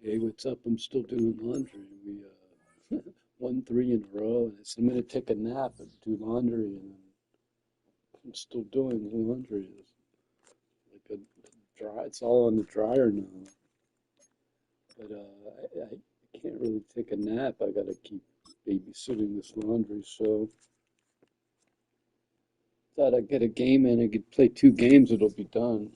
Hey, what's up? I'm still doing laundry. We won three in a row, and I'm gonna take a nap and do laundry, and I'm still doing laundry. It's like a dry. It's all on the dryer now, but I can't really take a nap. I gotta keep babysitting this laundry, so thought I'd get a game in. I could play two games. It'll be done.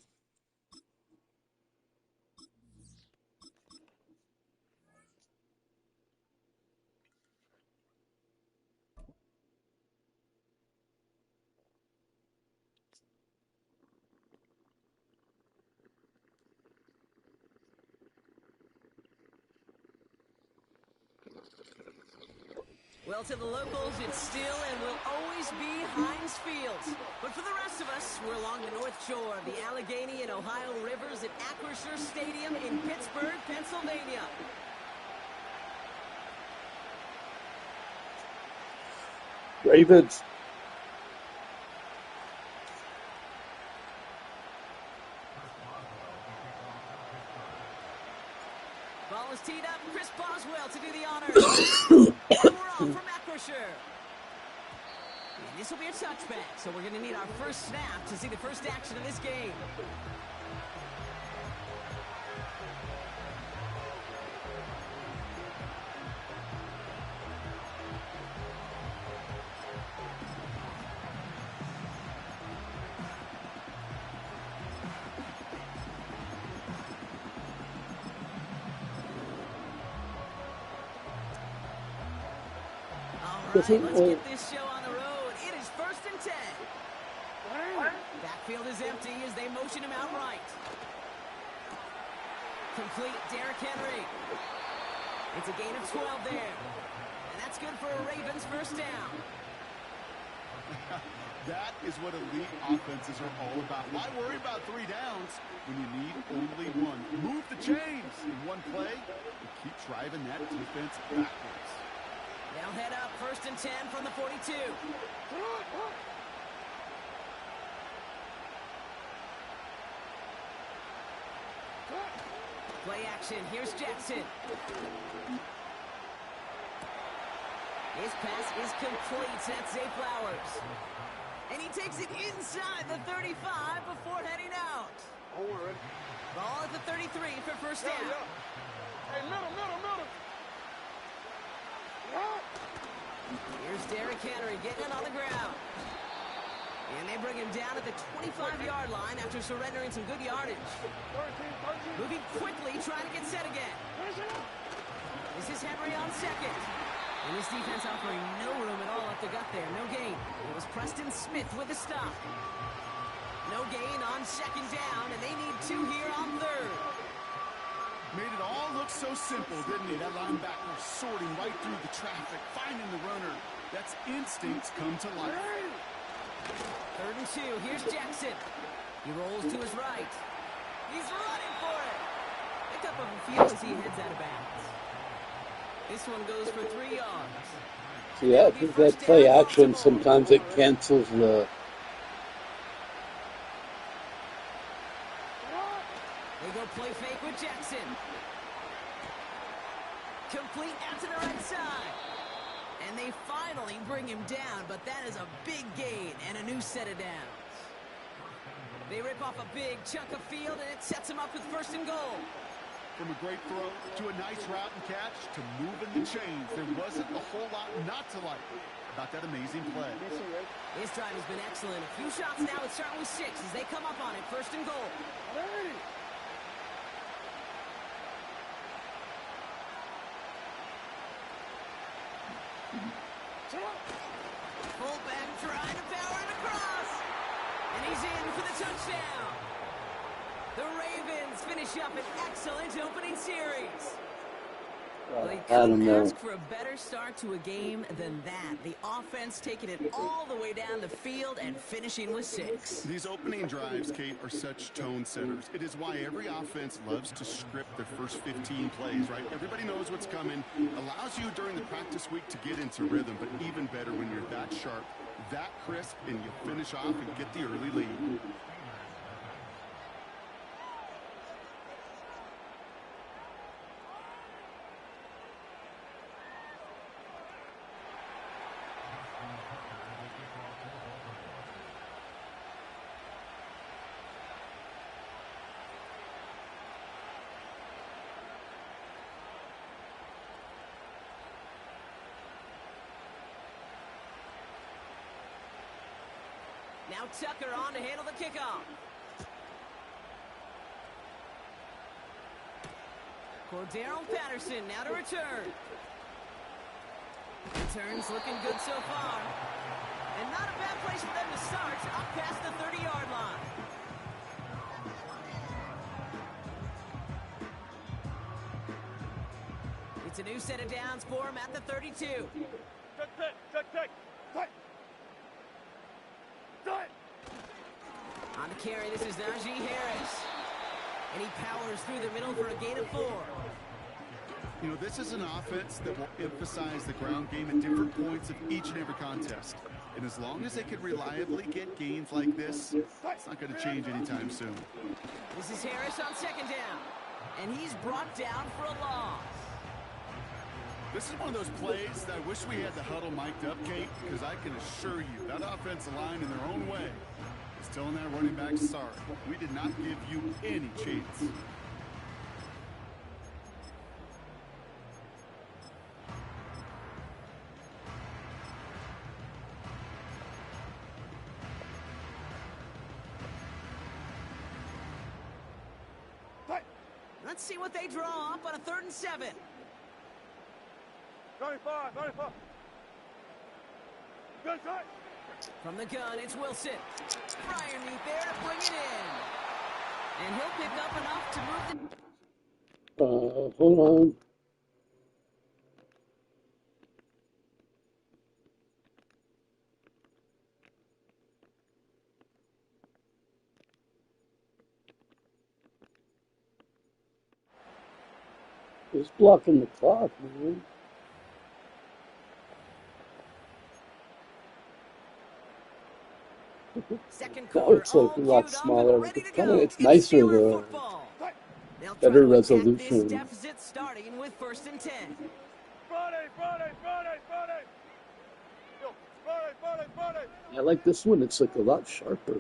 Well, to the locals, it's still and will always be Heinz Field. But for the rest of us, we're along the North Shore of the Allegheny and Ohio Rivers at Acrisure Stadium in Pittsburgh, Pennsylvania. Ravens. Ball is teed up. Chris Boswell to do the honors. And we're off from Acrisure. And this will be a touchback, so we're going to need our first snap to see the first action of this game. All right, let's get this show on the road. It is 1st and 10. Backfield is empty as they motion him out right. Complete, Derrick Henry. It's a gain of 12 there. And that's good for a Ravens first down. That is what elite offenses are all about. Why worry about 3 downs when you need only one? Move the chains in one play and keep driving that defense backwards. They'll head up 1st and 10 from the 42. Play action. Here's Jackson. His pass is complete. That's Zay Flowers. And he takes it inside the 35 before heading out. Ball at the 33 for first down. Hey, middle. Here's Derrick Henry getting it on the ground. And they bring him down at the 25-yard line after surrendering some good yardage. Moving quickly, trying to get set again. This is Henry on second. And this defense offering no room at all up the gut there. No gain. It was Preston Smith with the stop. No gain on 2nd down, and they need 2 here on 3rd. Made it all look so simple, didn't he? That linebacker sorting right through the traffic, finding the runner. That's instincts come to life. 3rd and 2. Here's Jackson. He rolls to his right. He's running for it. Pick up a few as he heads out of bounds. This one goes for 3 yards. So yeah, I think that play action, sometimes it cancels the... They go play fake with Jackson. Complete out to the right side. And they finally bring him down, but that is a big gain and a new set of downs. They rip off a big chunk of field, and it sets them up with 1st and goal. From a great throw to a nice route and catch to moving the chains, there wasn't a whole lot not to like about that amazing play. His drive has been excellent. A few shots now. It's starting with 6 as they come up on it. 1st and goal. Fullback trying to power it across. And he's in for the touchdown. The Ravens finish up an excellent opening series. Well, you couldn't ask for a better start to a game than that. The offense taking it all the way down the field and finishing with 6. These opening drives, Kate, are such tone setters. It is why every offense loves to script their first 15 plays, right? Everybody knows what's coming. Allows you during the practice week to get into rhythm, but even better when you're that sharp, that crisp, and you finish off and get the early lead. Now Tucker on to handle the kickoff. Cordero Patterson now to return. Returns looking good so far. And not a bad place for them to start, up past the 30-yard line. It's a new set of downs for him at the 32. Check. On the carry, this is Najee Harris. And he powers through the middle for a gain of 4. You know, this is an offense that will emphasize the ground game at different points of each and every contest. And as long as they can reliably get gains like this, it's not going to change anytime soon. This is Harris on second down. And he's brought down for a loss. This is one of those plays that I wish we had the huddle mic'd up, Kate, because I can assure you that offensive line in their own way is telling that running back, sorry, we did not give you any chance. Let's see what they draw up on a 3rd and 7. 35. Good shot. From the gun, it's Wilson. Fryermuth there to bring it in. And he'll pick up enough to move the... Hold on. It's blocking the clock, man. Second That quarter, looks like a all lot queued up smaller. and ready to Kinda, go. it's nicer Steeler to football. They'll try better to attack resolution. This deficit starting with 1st and 10. Friday. Yo, Friday. I like this one. It's like a lot sharper.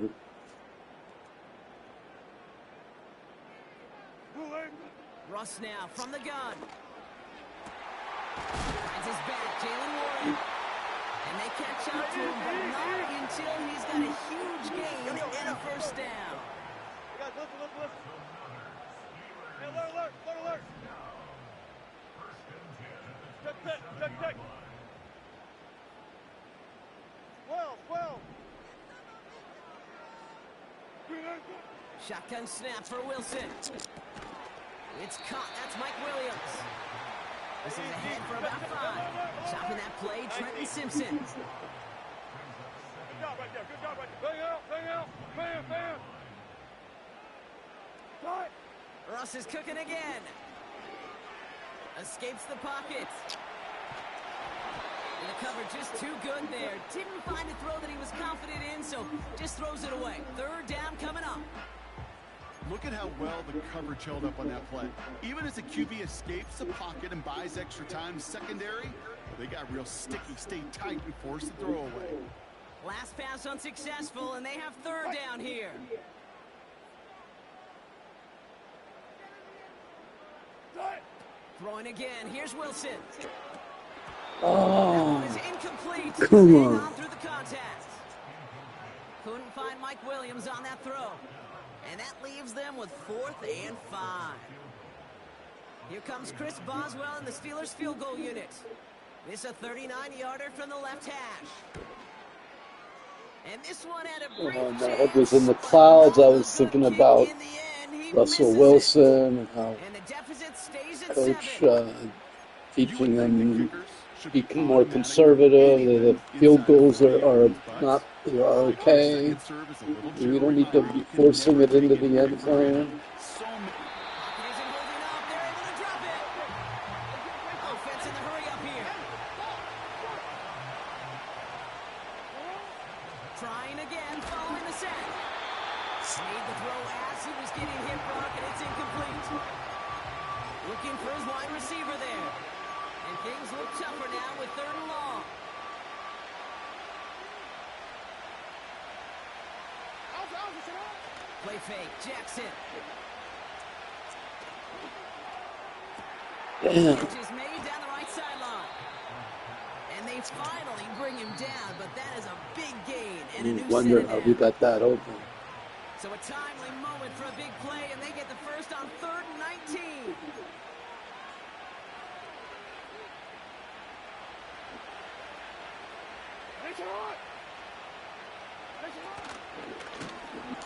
Russ now from the gun. Finds his back, Jalen Warren. And they catch up to him, but not until he's got a huge gain and a 1st down. Guys, listen. Hey, alert. Check. 12. Shotgun snap for Wilson. It's caught. That's Mike Williams. This is ahead for about 5. Chopping that play, Trenton Simpson. Good job right there. Bang out. Man. Tight. Russ is cooking again. Escapes the pocket. And the cover just too good there. Didn't find a throw that he was confident in, so just throws it away. 3rd down coming up. Look at how well the coverage held up on that play. Even as the QB escapes the pocket and buys extra time secondary, they got real sticky, stayed tight, and forced the throw away. Last pass unsuccessful, and they have 3rd down here. Throwing again. Here's Wilson. Oh, That is incomplete. come Hang on. on through the contact. Couldn't find Mike Williams on that throw. And that leaves them with 4th and 5. Here comes Chris Boswell in the Steelers field goal unit. This a 39-yarder from the left hash. And this one had a great Oh, my chance, head was in the but clouds. I no was good thinking kick about in the end. He Russell misses it. Wilson and how And the deficit stays at coach 7. teaching them become more conservative. The field goals are not are okay. We don't need to be forcing it into the end zone. Pocket isn't holding up. They're able to drop it. Offense in the hurry up here. Trying again, following the sack. Made the throw as he was getting hit, Brock, and it's incomplete. Looking for his wide receiver there. And things look tougher now with 3rd and long. Play fake, Jackson. Damn. Catch is made down the right sideline. And they finally bring him down, but that is a big gain and a new Wonder set how of we down. got that open. So a timely moment for a big play, and they get the first on 3rd and 19.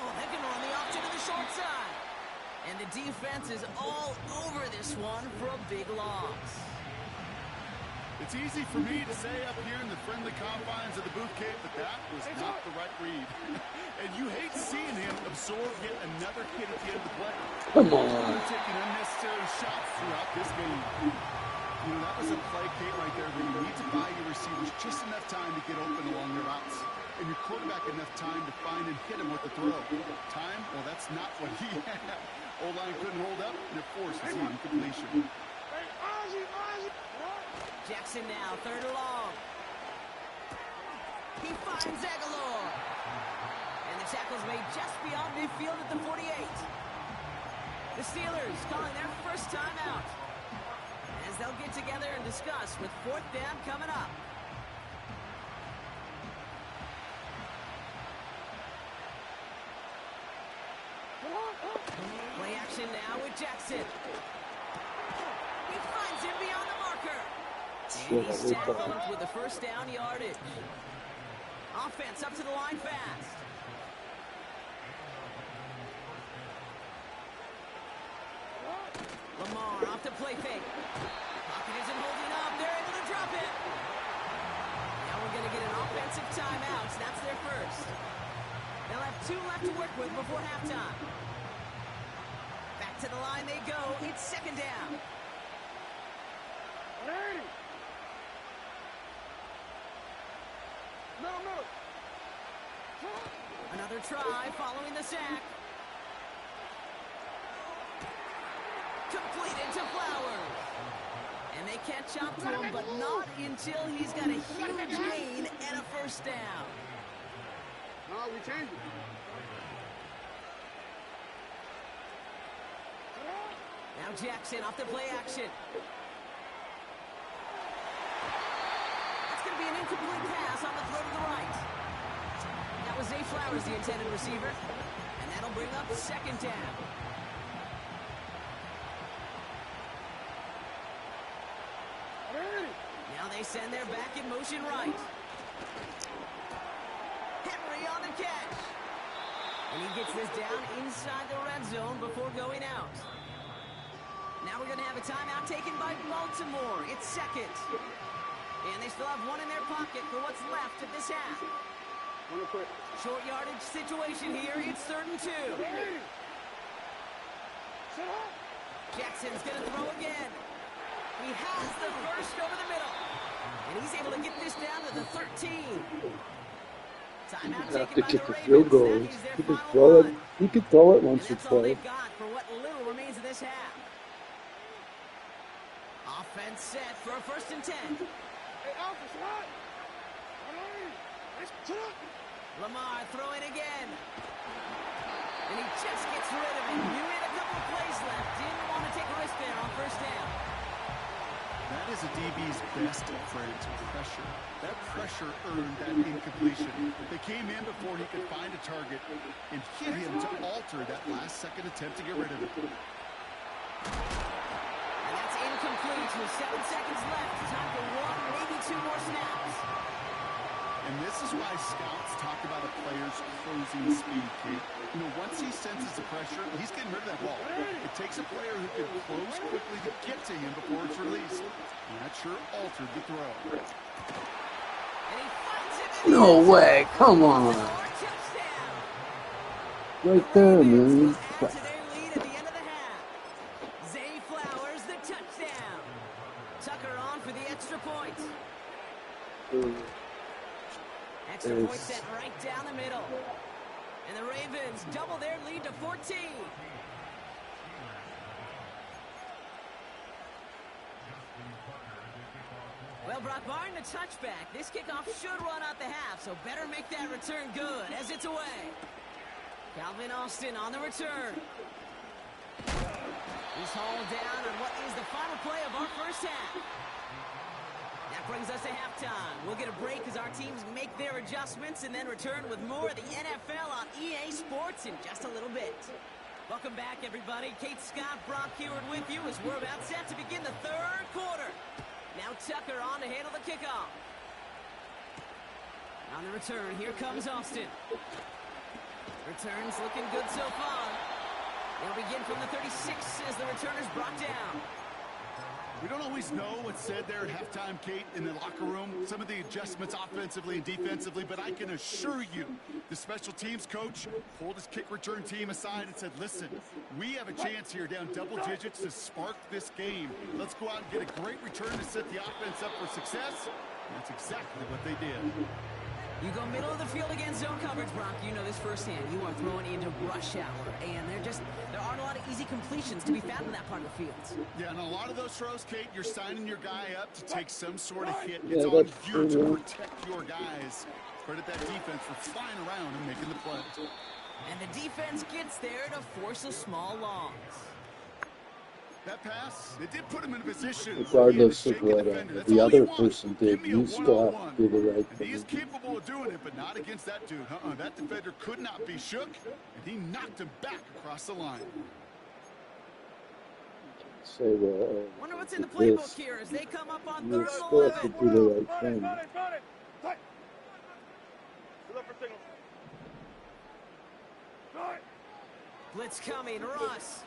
Oh, they're going to run the option to the short side. And the defense is all over this one for a big loss. It's easy for me to say up here in the friendly confines of the boot camp, but that was not the right read. And you hate seeing him absorb yet another hit at the end of the play. Come on. He's taking unnecessary shots throughout this game. You know, that was a play, Kate, right there where you need to buy your receivers just enough time to get open along their routes. And your quarterback enough time to find and hit him with the throw. Time? Well, that's not what he had. O-line couldn't hold up, and it forces the incompletion. Jackson now, 3rd and long. He finds Aguilar. And the tackle's made just beyond midfield at the 48. The Steelers calling their first time out, as they'll get together and discuss with 4th down coming up. Play action now with Jackson. He finds him beyond the marker. And he's tackled with the first down yardage. Offense up to the line fast. Lamar off the play fake. Pocket isn't holding up. They're able to drop it. Now we're going to get an offensive timeout. That's their first. They'll have 2 left to work with before halftime. Back to the line they go. It's 2nd down. Another try following the sack. Complete into Flowers. And they catch up to him, but not until he's got a huge gain and a first down. No, we changed it. Now Jackson off the play action. That's going to be an incomplete pass on the throw to the right. That was Zay Flowers, the intended receiver. And that'll bring up 2nd down. Now they send their back in motion right. Henry on the catch. And he gets this down inside the red zone before going out. Now we're going to have a timeout taken by Baltimore. It's 2nd. And they still have 1 in their pocket for what's left of this half. Short yardage situation here. It's 3rd and 2. Jackson's going to throw again. He has the first over the middle. And he's able to get this down to the 13. Timeout You have taken to by kick the a field Ravens. goal. That is their He can final throw it. one. He can throw it And once or that's all twice. they've got for what little remains of this half. Offense set for a 1st and 10. Lamar throwing again. And he just gets rid of it. Knew he had a couple of plays left. Didn't want to take a risk there on 1st down. That is a DB's best friend, pressure. That pressure earned that incompletion. They came in before he could find a target and hit him to alter that last-second attempt to get rid of it. And that's incomplete with 7 seconds left. Time for 1, maybe 2 more snaps. And this is why scouts talk about a player's closing speed, Kate. You know, once he senses the pressure, he's getting rid of that ball. It takes a player who can close quickly to get to him before it's released. And that sure altered the throw. And he finds it. No way. Come on. Touchdown. Right there, man. Add to their lead at the end of the half. Zay Flowers, the touchdown. Tucker on for the extra point. Extra point set right down the middle. And the Ravens double their lead to 14. Well, Brock, barring the touchback, this kickoff should run out the half, so better make that return good as it's away. Calvin Austin on the return. He's hauled down on what is the final play of our first half. Now that brings us to halftime. We'll get a break as our teams make their adjustments and then return with more of the NFL on EA Sports in just a little bit. Welcome back, everybody. Kate Scott, Brock Heward with you as we're about set to begin the third quarter. Now Tucker on to handle the kickoff. On the return, here comes Austin. Returns looking good so far. They'll begin from the 36 as the returner's brought down. We don't always know what's said there at halftime, Kate, in the locker room. Some of the adjustments offensively and defensively, but I can assure you the special teams coach pulled his kick return team aside and said, listen, we have a chance here down double digits to spark this game. Let's go out and get a great return to set the offense up for success. And that's exactly what they did. You go middle of the field against zone coverage, Brock. You know this firsthand. You are throwing into rush hour, and there aren't a lot of easy completions to be found in that part of the field. Yeah, and a lot of those throws, Kate, you're signing your guy up to take some sort of hit. Yeah, it's on that's you true, to man. protect your guys. Credit that defense for flying around and making the play. And the defense gets there to force a small loss. That pass, it did put him in a position. Regardless of what the other person did, you still have to do the right He is thing. capable of doing it, but not against that dude. That defender could not be shook, and he knocked him back across the line. Say, well, Wonder what's in the playbook here as they come up on you third still and have to 11. do the right thing. Blitz coming, Russ.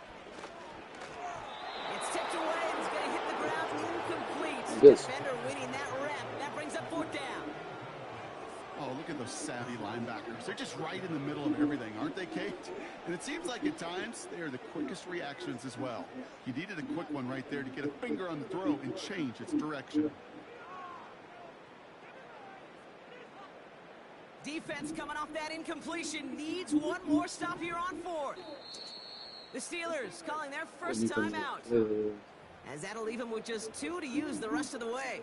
It's tipped away and it's going to hit the ground incomplete. This. Defender winning that rep. That brings up fourth down. Oh, look at those savvy linebackers. They're just right in the middle of everything, aren't they, Kate? And it seems like at times they are the quickest reactions as well. You needed a quick one right there to get a finger on the throw and change its direction. Defense coming off that incompletion needs one more stop here on fourth. The Steelers calling their first timeout, as that'll leave them with just 2 to use the rest of the way.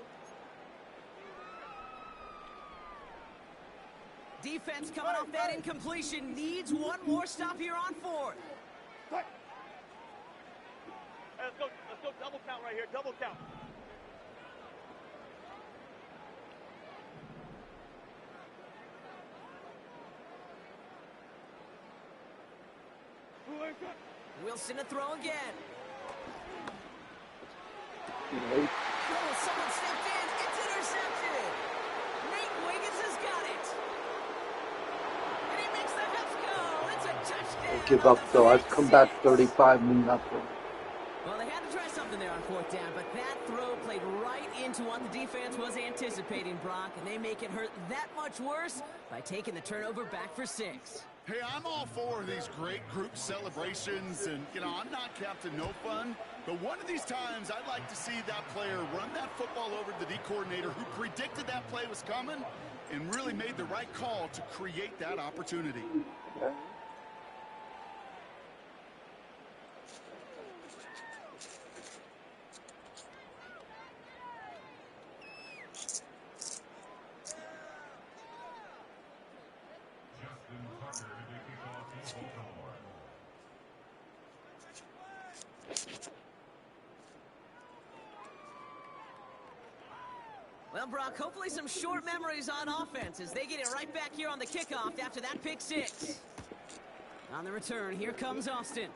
Defense coming off that incompletion needs one more stop here on fourth. Hey, let's go double count right here, double count. Wilson to throw again. Right? Oh, someone stepped in. It's intercepted. Nate Wiggins has got it. And he makes the Huffs go. It's a touchdown. Give up though. I've come back 35-0. Well, they had to try something there on fourth down, but that throw played right into what the defense was anticipating, Brock, and they make it hurt that much worse by taking the turnover back for 6. Hey, I'm all for these great group celebrations, and, I'm not Captain No Fun, but one of these times I'd like to see that player run that football over to the D coordinator who predicted that play was coming and really made the right call to create that opportunity. Well, Brock, hopefully some short memories on offense as they get it right back here on the kickoff after that pick 6. On the return, here comes Austin.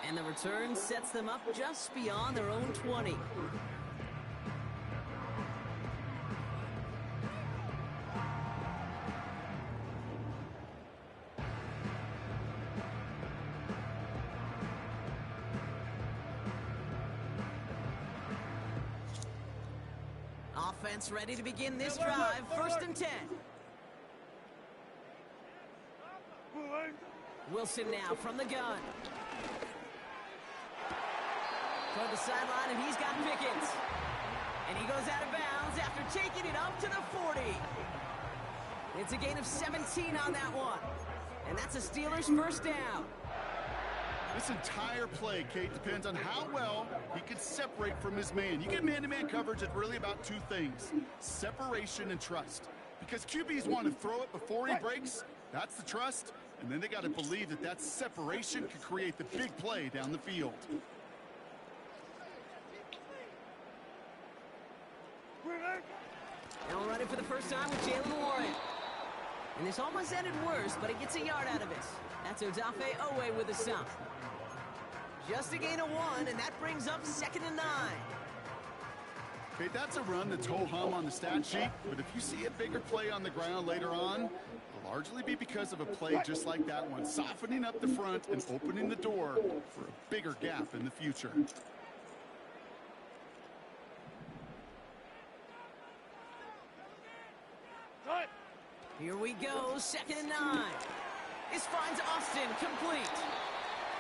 And the return sets them up just beyond their own 20. Offense ready to begin this drive. First and 10. Wilson now from the gun. Toward the sideline, and he's got Pickens. And he goes out of bounds after taking it up to the 40. It's a gain of 17 on that one. And that's a Steelers first down. This entire play, Kate, depends on how well he can separate from his man. You get man-to-man coverage, it's really about 2 things: separation and trust. Because QBs want to throw it before he breaks, that's the trust, and then they got to believe that that separation can create the big play down the field. Now running for the first time with Jalen Warren. And this almost ended worse, but he gets a yard out of it. That's Odafe Owe with a stop. Just a gain of 1, and that brings up 2nd and 9. Okay, that's a run that's ho-hum on the stat sheet, but if you see a bigger play on the ground later on, it'll largely be because of a play just like that one, softening up the front and opening the door for a bigger gap in the future. Here we go, 2nd and 9. This finds Austin complete.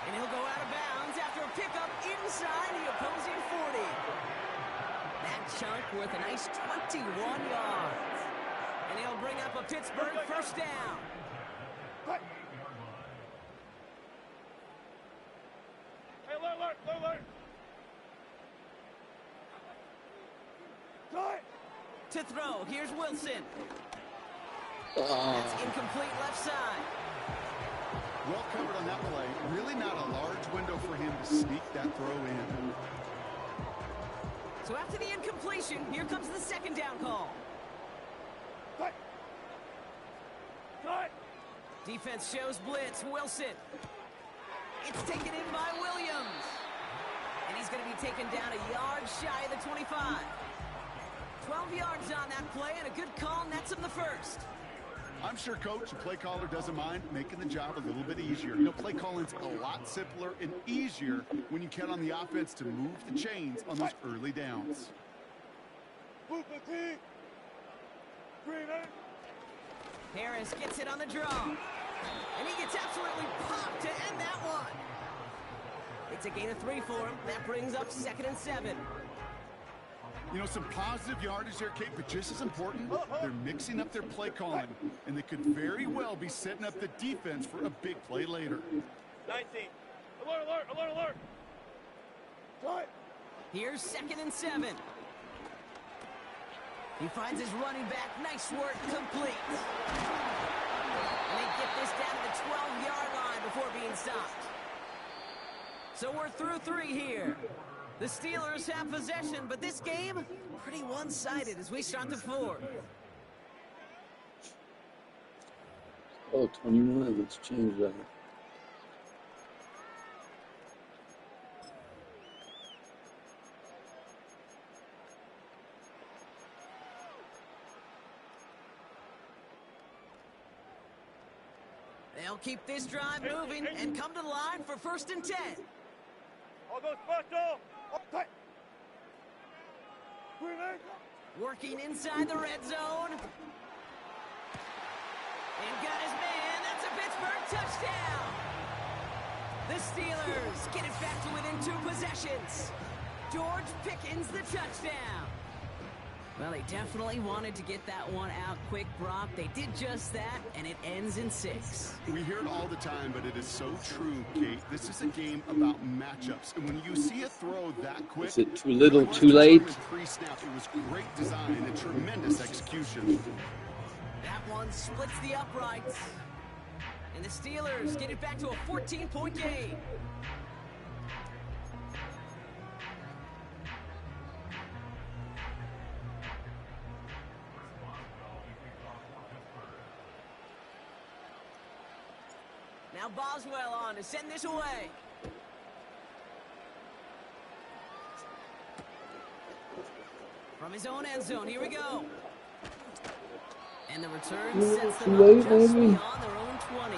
And he'll go out of bounds after a pickup inside the opposing 40. That chunk worth a nice 21 yards. And he'll bring up a Pittsburgh first down. Hey, alert. To throw, here's Wilson. That's incomplete left side. Well covered on that play. Really not a large window for him to sneak that throw in. So after the incompletion, here comes the 2nd down call. Defense shows blitz. Wilson. It's taken in by Williams. And he's going to be taken down a yard shy of the 25. 12 yards on that play, and a good call nets him the first. I'm sure, Coach, the play caller doesn't mind making the job a little bit easier. You know, play calling's a lot simpler and easier when you count on the offense to move the chains on those early downs. Harris gets it on the draw. And he gets absolutely popped to end that one. It's a gain of 3 for him. That brings up 2nd and 7. You know, some positive yardage there, Kate, but just as important, they're mixing up their play calling, and they could very well be setting up the defense for a big play later. 19. Alert. Here's 2nd and 7. He finds his running back. Nice work, complete. And they get this down to the 12-yard line before being stopped. So we're through 3 here. The Steelers have possession, but this game, pretty one-sided as we start the 4th. Oh, 21. Let's change that. They'll keep this drive moving and come to the line for 1st and 10. All goes special. Working inside the red zone. And got his man. That's a Pittsburgh touchdown. The Steelers get it back to within 2 possessions. George Pickens the touchdown. Well, they definitely wanted to get that one out quick, Brock. They did just that, and it ends in 6. We hear it all the time, but it is so true, Kate. This is a game about matchups, and when you see a throw that quick... Is it too little, too late? Pre-snap, it was great design and tremendous execution. That one splits the uprights. And the Steelers get it back to a 14-point game. Now Boswell on to send this away. From his own end zone, here we go. And the return sets them up just beyond their own 20.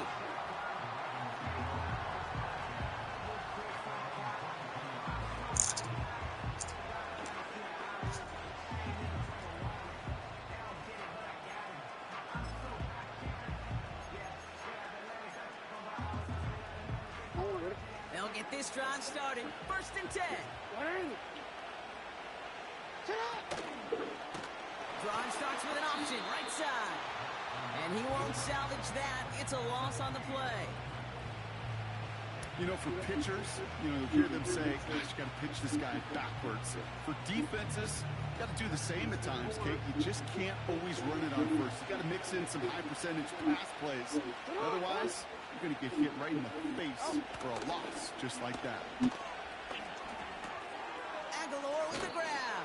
They'll get this drive started. 1st and 10. Drive starts with an option, right side. And he won't salvage that. It's a loss on the play. You know, for pitchers, you hear them say, gosh, you got to pitch this guy backwards. For defenses, you got to do the same at times, Kate. You just can't always run it on first. You got to mix in some high percentage pass plays. Otherwise, you're going to get hit right in the face for a loss just like that. Aguilar with the grab.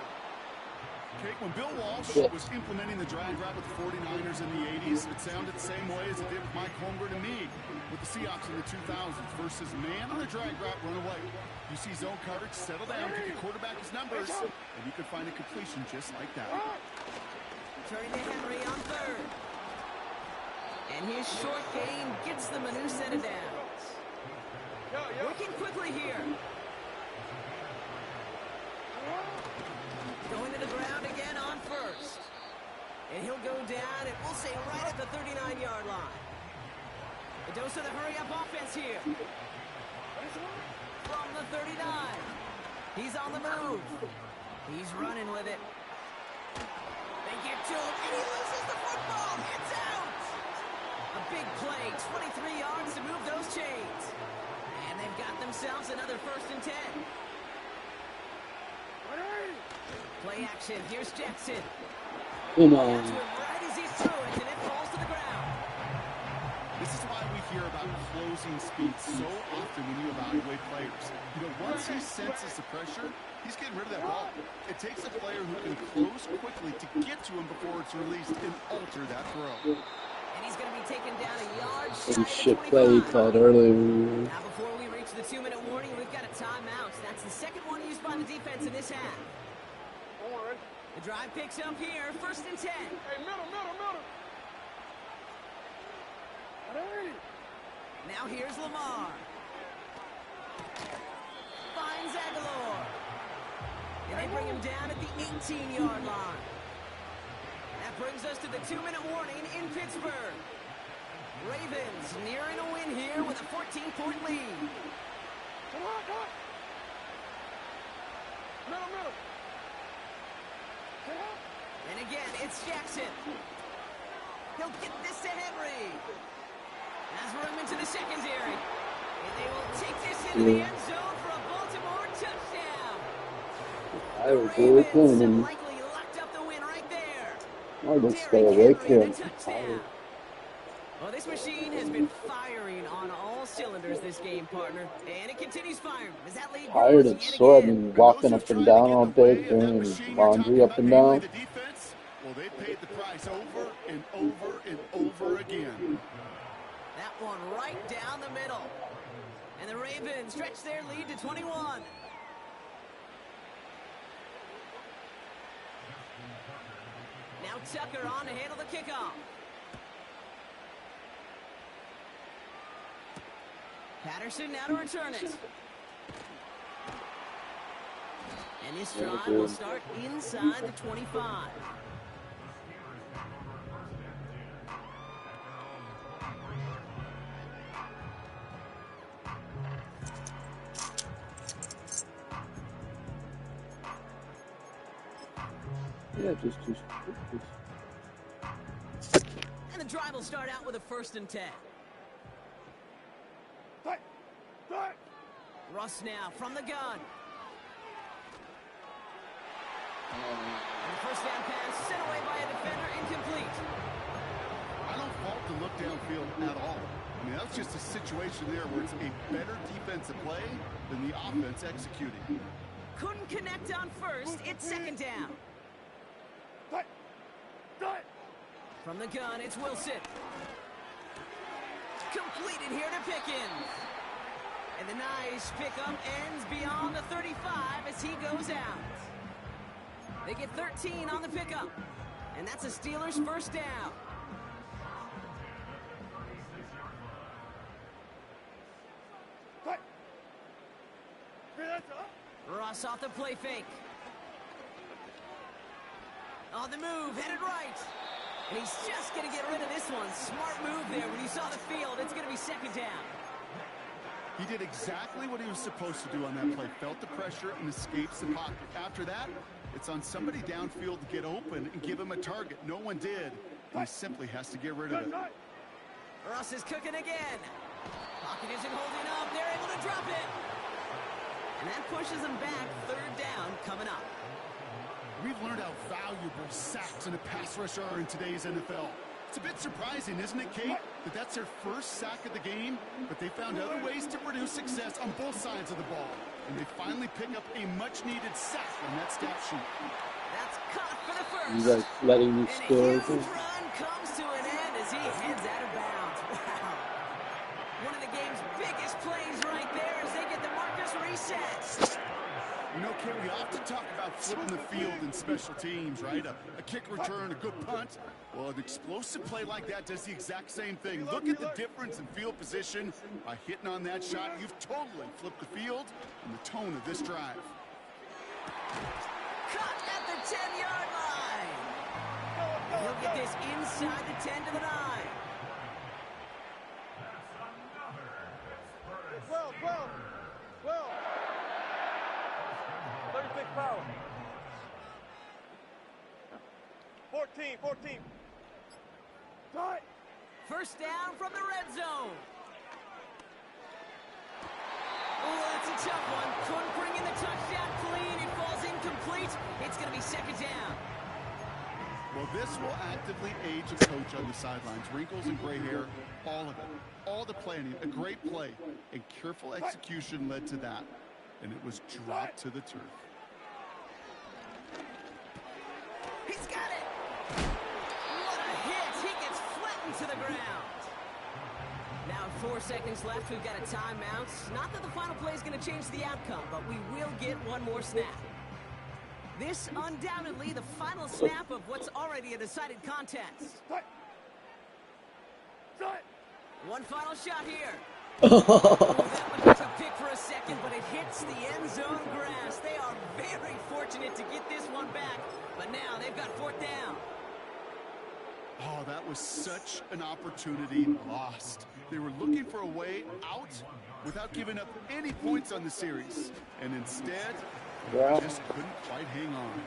Jake, when Bill Walsh Yeah. was implementing the drag route with the 49ers in the 80s, it sounded the same way as it did with Mike Holmgren and me with the Seahawks in the 2000s versus man on the drag route, run away. You see zone coverage, settle down, get the quarterback his numbers, and you can find a completion just like that. Turning to Henry on third. And his short gain gets them a new set of downs. Working quickly here. Going to the ground again on first. And he'll go down, and we'll say right at the 39-yard line. A dose of the hurry-up offense here. From the 39. He's on the move. He's running with it. They get to him, and he loses the football. It's out. A big play, 23 yards to move those chains. And they've got themselves another 1st and 10. Play action. Here's Jackson. Come That's on. it right as he threw it, and it falls to the ground. This is why we hear about closing speed so often when you evaluate players. You know, once he senses the pressure, he's getting rid of that ball. It takes a player who can close quickly to get to him before it's released and alter that throw. And he's going to be taken down a yard shy Some of the shit play he 25. called earlier. Now, before we reach the 2-minute warning, we've got a timeout. That's the second one used by the defense in this half. The drive picks up here, 1st and 10. Hey, middle. Now here's Lamar. Finds Aguilar. And they bring him down at the 18-yard line. That brings us to the 2-minute warning in Pittsburgh. Ravens nearing a win here with a 14-point lead. Come on. Middle. And again, it's Jackson. He'll get this to Henry. Has room into the secondary. And they will take this into the end zone for a Baltimore touchdown. I was The Ravens working have and likely locked up the win right there. I just stay Derrick awake Henry, here. the touchdown. Well, this machine has been firing on all cylinders this game, partner. And it continues firing. As that lead Tired grows and yet sore. I've again. been walking up and down all day, doing laundry up and down. The defense, well, they paid the price over and over and over again. That one right down the middle. And the Ravens stretch their lead to 21. Now Tucker on to handle the kickoff. Patterson now to return it. And this drive will start inside the 25. Yeah, just. And the drive will start out with a 1st and 10. Russ now from the gun. And the 1st down pass sent away by a defender, incomplete. I don't fault the look downfield at all. I mean, that's just a situation there where it's a better defensive play than the offense executing. Couldn't connect on 1st. It's 2nd down. From the gun, it's Wilson. Completed here to Pickens. And the nice pickup ends beyond the 35 as he goes out. They get 13 on the pickup. And that's a Steelers 1st down. Ross off the play fake. On the move, headed right. And he's just going to get rid of this one. Smart move there. When you saw the field, it's going to be 2nd down. He did exactly what he was supposed to do on that play. Felt the pressure and escapes the pocket. After that, it's on somebody downfield to get open and give him a target. No one did. And he simply has to get rid of it. Ross is cooking again. Pocket isn't holding up. They're able to drop it. And that pushes them back. 3rd down coming up. We've learned how valuable sacks and a pass rush are in today's NFL. It's a bit surprising, isn't it, Kate, that that's their first sack of the game, but they found other ways to produce success on both sides of the ball. And they finally pick up a much-needed sack on that stat sheet. That's caught for the first. You guys letting me And a score? huge run comes to an end as he heads out of bounds. Wow. One of the game's biggest plays right there as they get the markers reset. You know, Kate, we often talk about flipping the field in special teams, right? A kick return, a good punt. Well, an explosive play like that does the exact same thing. Look at the difference in field position. By hitting on that shot, you've totally flipped the field and the tone of this drive. Caught at the 10-yard line. He'll get this inside the 10 to the 9. 12. 36 power. 14. Tight. First down from the red zone. Oh, that's a tough one. Couldn't bring in the touchdown clean. It falls incomplete. It's going to be second down. Well, this will actively age a coach on the sidelines. Wrinkles and gray hair, all of it. All the planning, a great play, and careful execution led to that. And it was dropped to the turf. He's got it. What a hit. He gets flattened to the ground. Now 4 seconds left. We've got a timeout. Not that the final play is going to change the outcome, but we will get one more snap. This undoubtedly the final snap of what's already a decided contest. One final shot here. That one gets a pick for a second, but it hits the end zone grass. They are very fortunate to get this one back, but now they've got fourth down. Oh, that was such an opportunity lost. They were looking for a way out without giving up any points on the series. And instead, they just couldn't quite hang on.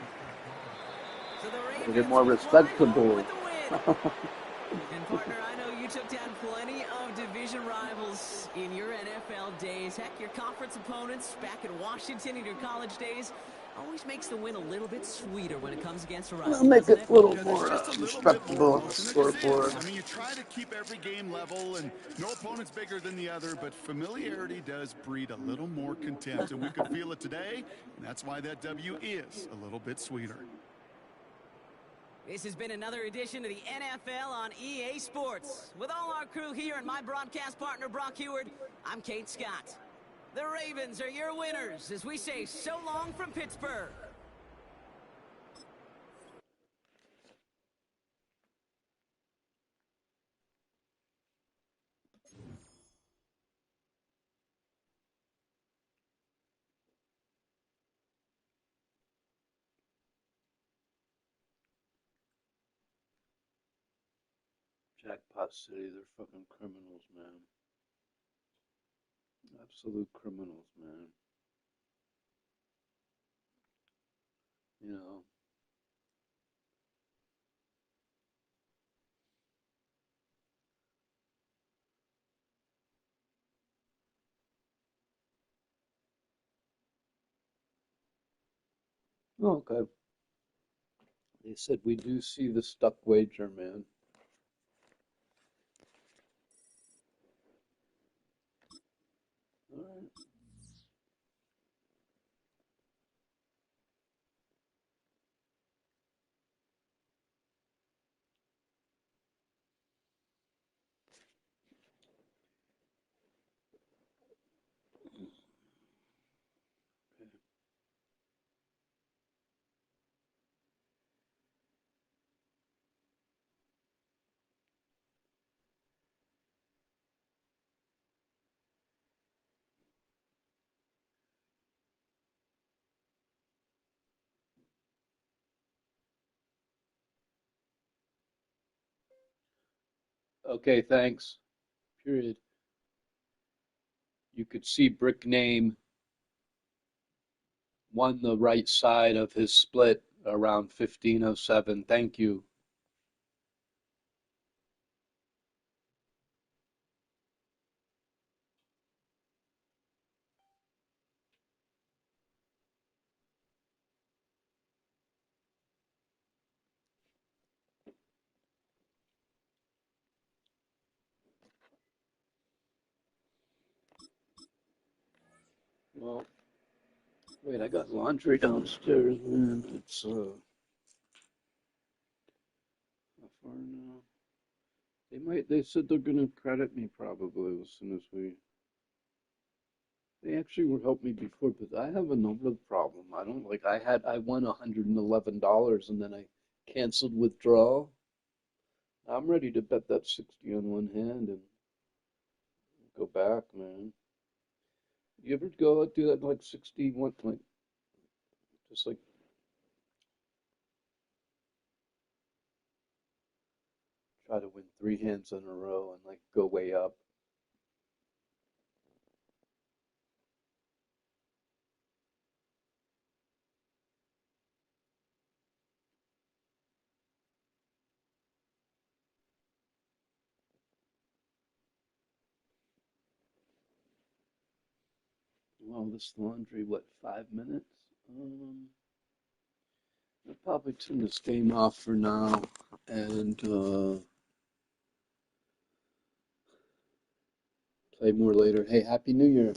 So the Ravens Get more will respect fly to home Bull. with the win. And partner, I know you took down plenty of division rivals in your NFL days. Heck, your conference opponents back in Washington in your college days always makes the win a little bit sweeter when it comes against a rival. I'll make doesn't it a little There's more just a little bit more respectable emotion. score There for is. it. I mean, you try to keep every game level, and no opponent's bigger than the other, but familiarity does breed a little more contempt, and we could feel it today, and that's why that W is a little bit sweeter. This has been another edition of the NFL on EA Sports. With all our crew here and my broadcast partner, Brock Heward, I'm Kate Scott. The Ravens are your winners as we say so long from Pittsburgh. Jackpot City, they're fucking criminals, man. Absolute criminals, man. You know. Oh, okay. They said we do see the stuck wager, man. All right. Okay, thanks. Period. You could see Brick Name won the right side of his split around 15:07. Thank you. Well, wait, I got laundry downstairs, man. It's how far now? They said they're gonna credit me probably as soon as we. They actually will help me before, but I have another problem. I don't like. I won $111 and then I canceled withdrawal. I'm ready to bet that 60 on one hand and go back, man. You ever go do that like 61, like just like try to win three hands in a row and like go way up? Well, this laundry, what, 5 minutes? I'll probably turn this game off for now and play more later. Hey, Happy New Year.